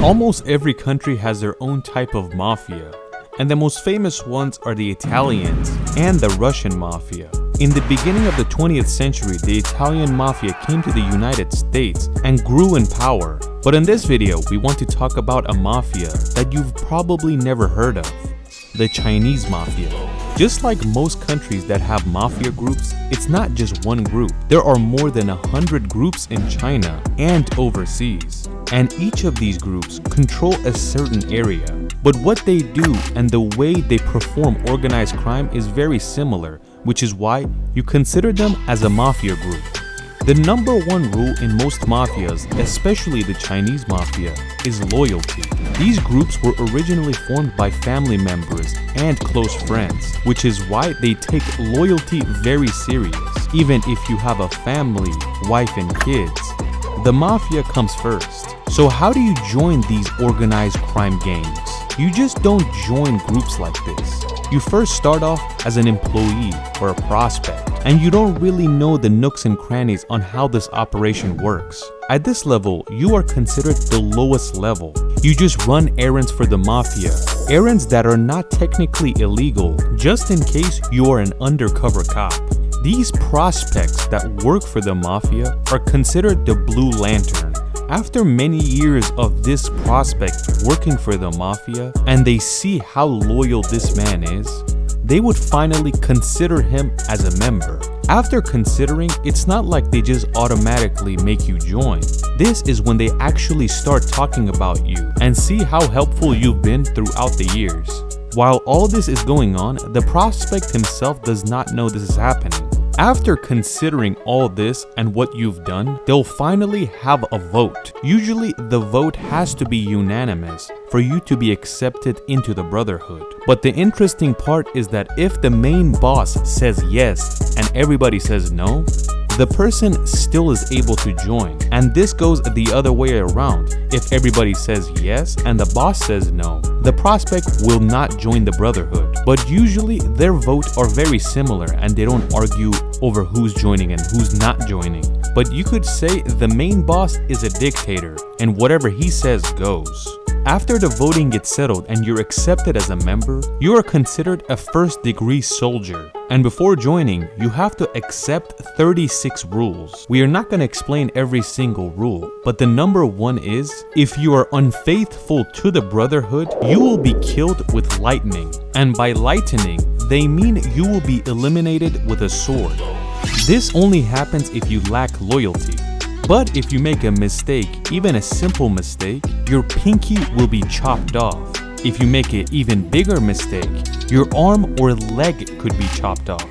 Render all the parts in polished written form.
Almost every country has their own type of mafia, and the most famous ones are the Italians and the Russian mafia. In the beginning of the 20th century, the Italian mafia came to the United States and grew in power. But in this video, we want to talk about a mafia that you've probably never heard of, the Chinese Mafia. Just like most countries that have mafia groups, it's not just one group. There are more than 100 groups in China and overseas. And each of these groups control a certain area. But what they do and the way they perform organized crime is very similar, which is why you consider them as a mafia group. The number one rule in most mafias, especially the Chinese Mafia, is loyalty. These groups were originally formed by family members and close friends, which is why they take loyalty very serious. Even if you have a family, wife and kids, the mafia comes first. So how do you join these organized crime gangs? You just don't join groups like this. You first start off as an employee or a prospect, and you don't really know the nooks and crannies on how this operation works. At this level, you are considered the lowest level. You just run errands for the mafia, errands that are not technically illegal, just in case you are an undercover cop. These prospects that work for the mafia are considered the Blue Lantern. After many years of this prospect working for the mafia and they see how loyal this man is, they would finally consider him as a member. After considering, it's not like they just automatically make you join. This is when they actually start talking about you and see how helpful you've been throughout the years. While all this is going on, the prospect himself does not know this is happening. After considering all this and what you've done, they'll finally have a vote. Usually the vote has to be unanimous for you to be accepted into the brotherhood. But the interesting part is that if the main boss says yes and everybody says no, the person still is able to join. And this goes the other way around. If everybody says yes and the boss says no, the prospect will not join the brotherhood. But usually their votes are very similar and they don't argue over who's joining and who's not joining. But you could say the main boss is a dictator and whatever he says goes. After the voting gets settled and you're accepted as a member, you are considered a first-degree soldier. And before joining, you have to accept 36 rules. We are not going to explain every single rule, but the number one is, if you are unfaithful to the brotherhood, you will be killed with lightning. And by lightning, they mean you will be eliminated with a sword. This only happens if you lack loyalty. But if you make a mistake, even a simple mistake, your pinky will be chopped off. If you make an even bigger mistake, your arm or leg could be chopped off.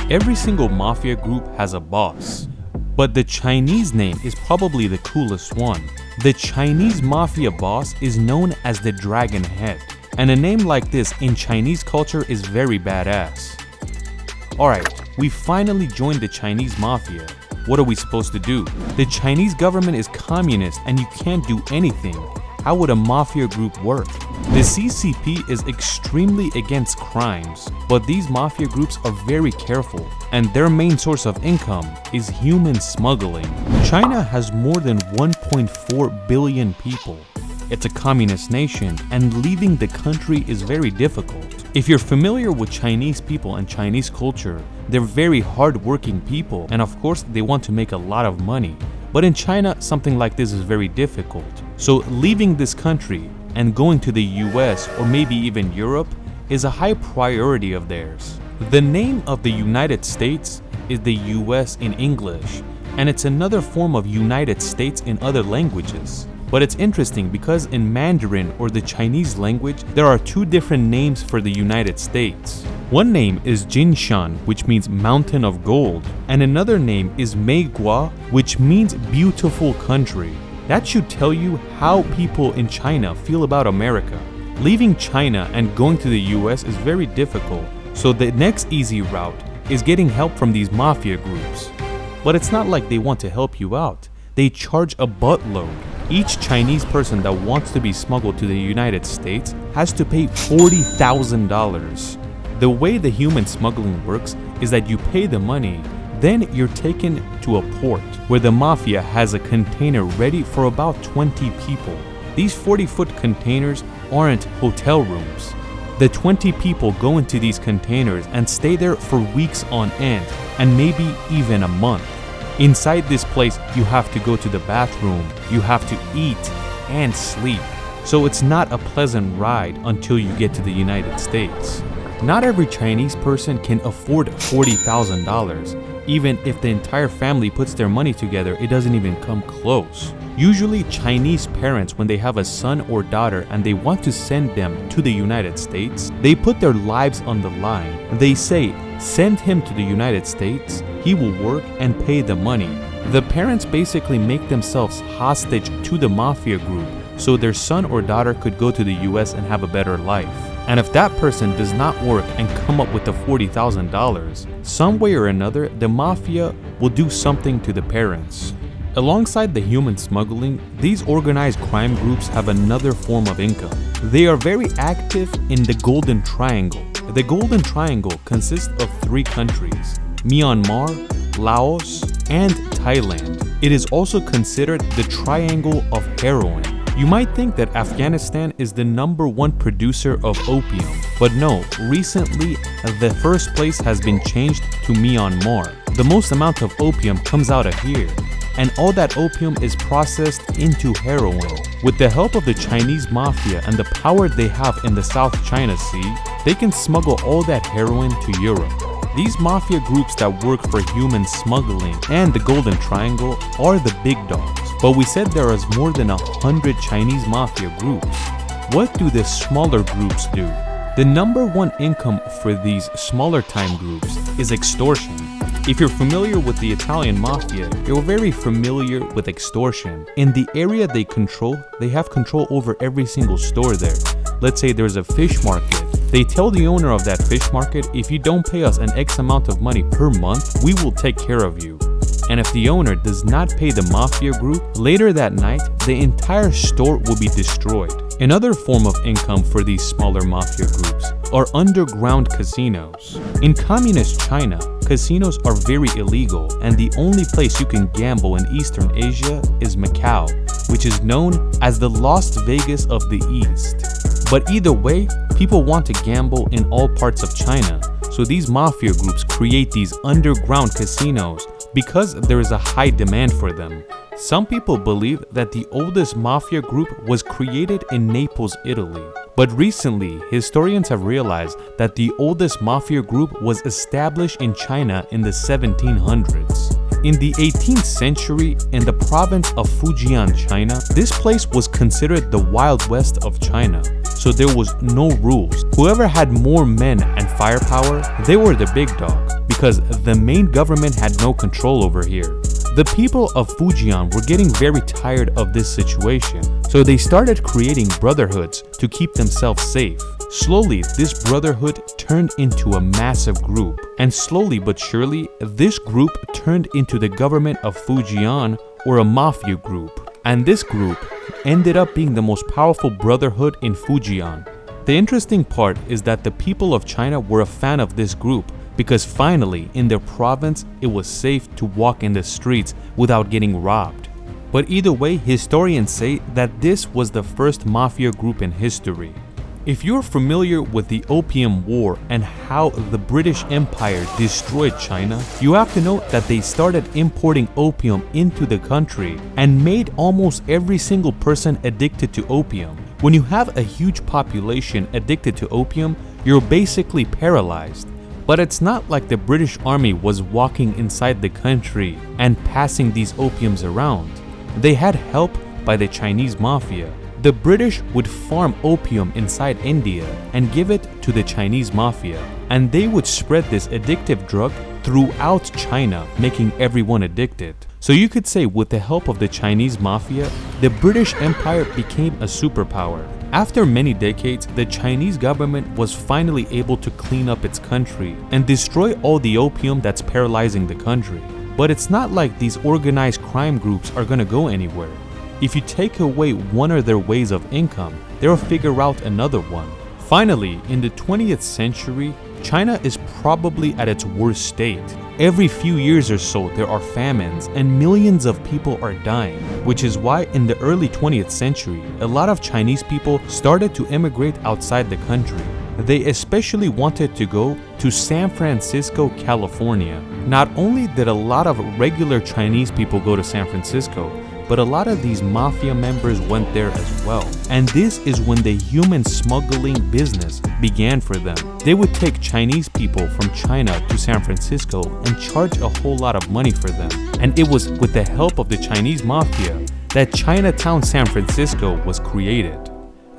Every single mafia group has a boss, but the Chinese name is probably the coolest one. The Chinese Mafia boss is known as the Dragon Head, and a name like this in Chinese culture is very badass. Alright, we finally joined the Chinese Mafia. What are we supposed to do? The Chinese government is communist and you can't do anything. How would a mafia group work? The CCP is extremely against crimes, but these mafia groups are very careful, and their main source of income is human smuggling. China has more than 1.4 billion people. It's a communist nation, and leaving the country is very difficult. If you're familiar with Chinese people and Chinese culture, they're very hard-working people, and of course they want to make a lot of money. But in China, something like this is very difficult. So leaving this country and going to the US or maybe even Europe is a high priority of theirs. The name of the United States is the US in English, and it's another form of United States in other languages. But it's interesting because in Mandarin or the Chinese language, there are two different names for the United States. One name is Jinshan, which means mountain of gold, and another name is Meiguo, which means beautiful country. That should tell you how people in China feel about America. Leaving China and going to the US is very difficult, so the next easy route is getting help from these mafia groups. But it's not like they want to help you out. They charge a buttload. Each Chinese person that wants to be smuggled to the United States has to pay $40,000. The way the human smuggling works is that you pay the money, Then you're taken to a port where the mafia has a container ready for about 20 people. These 40-foot containers aren't hotel rooms. The 20 people go into these containers and stay there for weeks on end, and maybe even a month. Inside this place, you have to go to the bathroom, you have to eat and sleep. So it's not a pleasant ride until you get to the United States. Not every Chinese person can afford $40,000. Even if the entire family puts their money together, it doesn't even come close. Usually Chinese parents, when they have a son or daughter and they want to send them to the United States, they put their lives on the line. They say, send him to the United States, he will work and pay the money. The parents basically make themselves hostage to the mafia group so their son or daughter could go to the US and have a better life. And if that person does not work and come up with the $40,000, some way or another, the mafia will do something to the parents. Alongside the human smuggling, these organized crime groups have another form of income. They are very active in the Golden Triangle. The Golden Triangle consists of 3 countries: Myanmar, Laos, and Thailand. It is also considered the Triangle of Heroin. You might think that Afghanistan is the #1 producer of opium, but no, recently the first place has been changed to Myanmar. The most amount of opium comes out of here, and all that opium is processed into heroin. With the help of the Chinese Mafia and the power they have in the South China Sea, they can smuggle all that heroin to Europe. These mafia groups that work for human smuggling and the Golden Triangle are the big dogs, but we said there is more than 100 Chinese mafia groups. What do the smaller groups do? The #1 income for these smaller time groups is extortion. If you're familiar with the Italian mafia, you're very familiar with extortion. In the area they control, they have control over every single store there. Let's say there's a fish market. They tell the owner of that fish market, if you don't pay us an X amount of money per month, we will take care of you. And if the owner does not pay the mafia group, later that night, the entire store will be destroyed. Another form of income for these smaller mafia groups are underground casinos. In communist China, casinos are very illegal, and the only place you can gamble in Eastern Asia is Macau, which is known as the Las Vegas of the East. But either way, people want to gamble in all parts of China, so these mafia groups create these underground casinos because there is a high demand for them. Some people believe that the oldest mafia group was created in Naples, Italy. But recently, historians have realized that the oldest mafia group was established in China in the 1700s. In the 18th century, in the province of Fujian, China, this place was considered the Wild West of China. So there was no rules. Whoever had more men and firepower, they were the big dog, because the main government had no control over here. The people of Fujian were getting very tired of this situation, so they started creating brotherhoods to keep themselves safe. Slowly, this brotherhood turned into a massive group, and slowly but surely, this group turned into the government of Fujian, or a mafia group. And this group ended up being the most powerful brotherhood in Fujian. The interesting part is that the people of China were a fan of this group, because finally, in their province, it was safe to walk in the streets without getting robbed. But either way, historians say that this was the first mafia group in history. If you're familiar with the Opium War and how the British Empire destroyed China, you have to note that they started importing opium into the country and made almost every single person addicted to opium. When you have a huge population addicted to opium, you're basically paralyzed. But it's not like the British Army was walking inside the country and passing these opiums around. They had help by the Chinese Mafia. The British would farm opium inside India and give it to the Chinese Mafia, and they would spread this addictive drug throughout China, making everyone addicted. So you could say with the help of the Chinese Mafia, the British Empire became a superpower. After many decades, the Chinese government was finally able to clean up its country and destroy all the opium that's paralyzing the country. But it's not like these organized crime groups are gonna go anywhere. If you take away one of their ways of income, they'll figure out another one. Finally, in the 20th century, China is probably at its worst state. Every few years or so, there are famines and millions of people are dying, which is why in the early 20th century, a lot of Chinese people started to immigrate outside the country. They especially wanted to go to San Francisco, California. Not only did a lot of regular Chinese people go to San Francisco, but a lot of these mafia members went there as well. And this is when the human smuggling business began for them. They would take Chinese people from China to San Francisco and charge a whole lot of money for them. And it was with the help of the Chinese Mafia that Chinatown, San Francisco was created.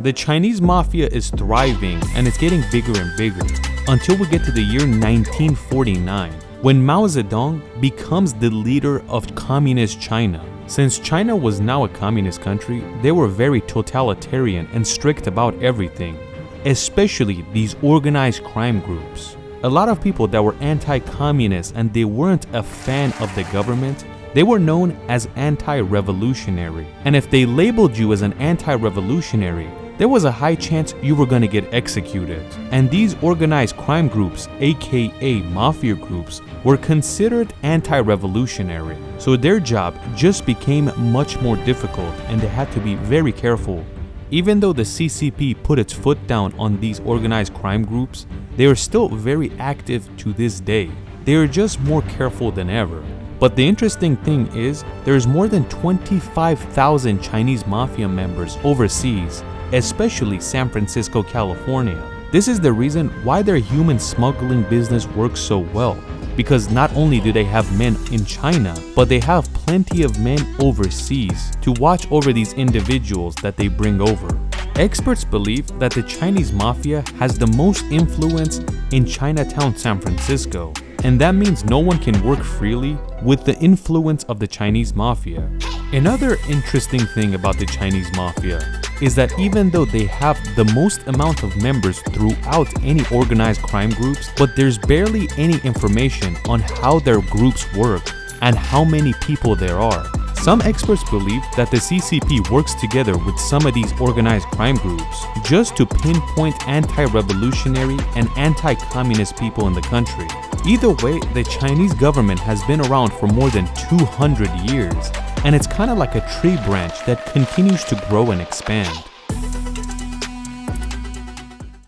The Chinese Mafia is thriving and it's getting bigger and bigger until we get to the year 1949, when Mao Zedong becomes the leader of Communist China. Since China was now a communist country, they were very totalitarian and strict about everything, especially these organized crime groups. A lot of people that were anti-communist and they weren't a fan of the government, they were known as anti-revolutionary. And if they labeled you as an anti-revolutionary, there was a high chance you were going to get executed. And these organized crime groups, aka mafia groups, were considered anti-revolutionary. So their job just became much more difficult and they had to be very careful. Even though the CCP put its foot down on these organized crime groups, they are still very active to this day. They are just more careful than ever. But the interesting thing is, there's more than 25,000 Chinese mafia members overseas, especially San Francisco, California. This is the reason why their human smuggling business works so well, because not only do they have men in China, but they have plenty of men overseas to watch over these individuals that they bring over. Experts believe that the Chinese Mafia has the most influence in Chinatown, San Francisco, and that means no one can work freely with the influence of the Chinese Mafia. Another interesting thing about the Chinese Mafia is that even though they have the most amount of members throughout any organized crime groups, but there's barely any information on how their groups work and how many people there are. Some experts believe that the CCP works together with some of these organized crime groups just to pinpoint anti-revolutionary and anti-communist people in the country. Either way, the Chinese government has been around for more than 200 years, and it's kind of like a tree branch that continues to grow and expand.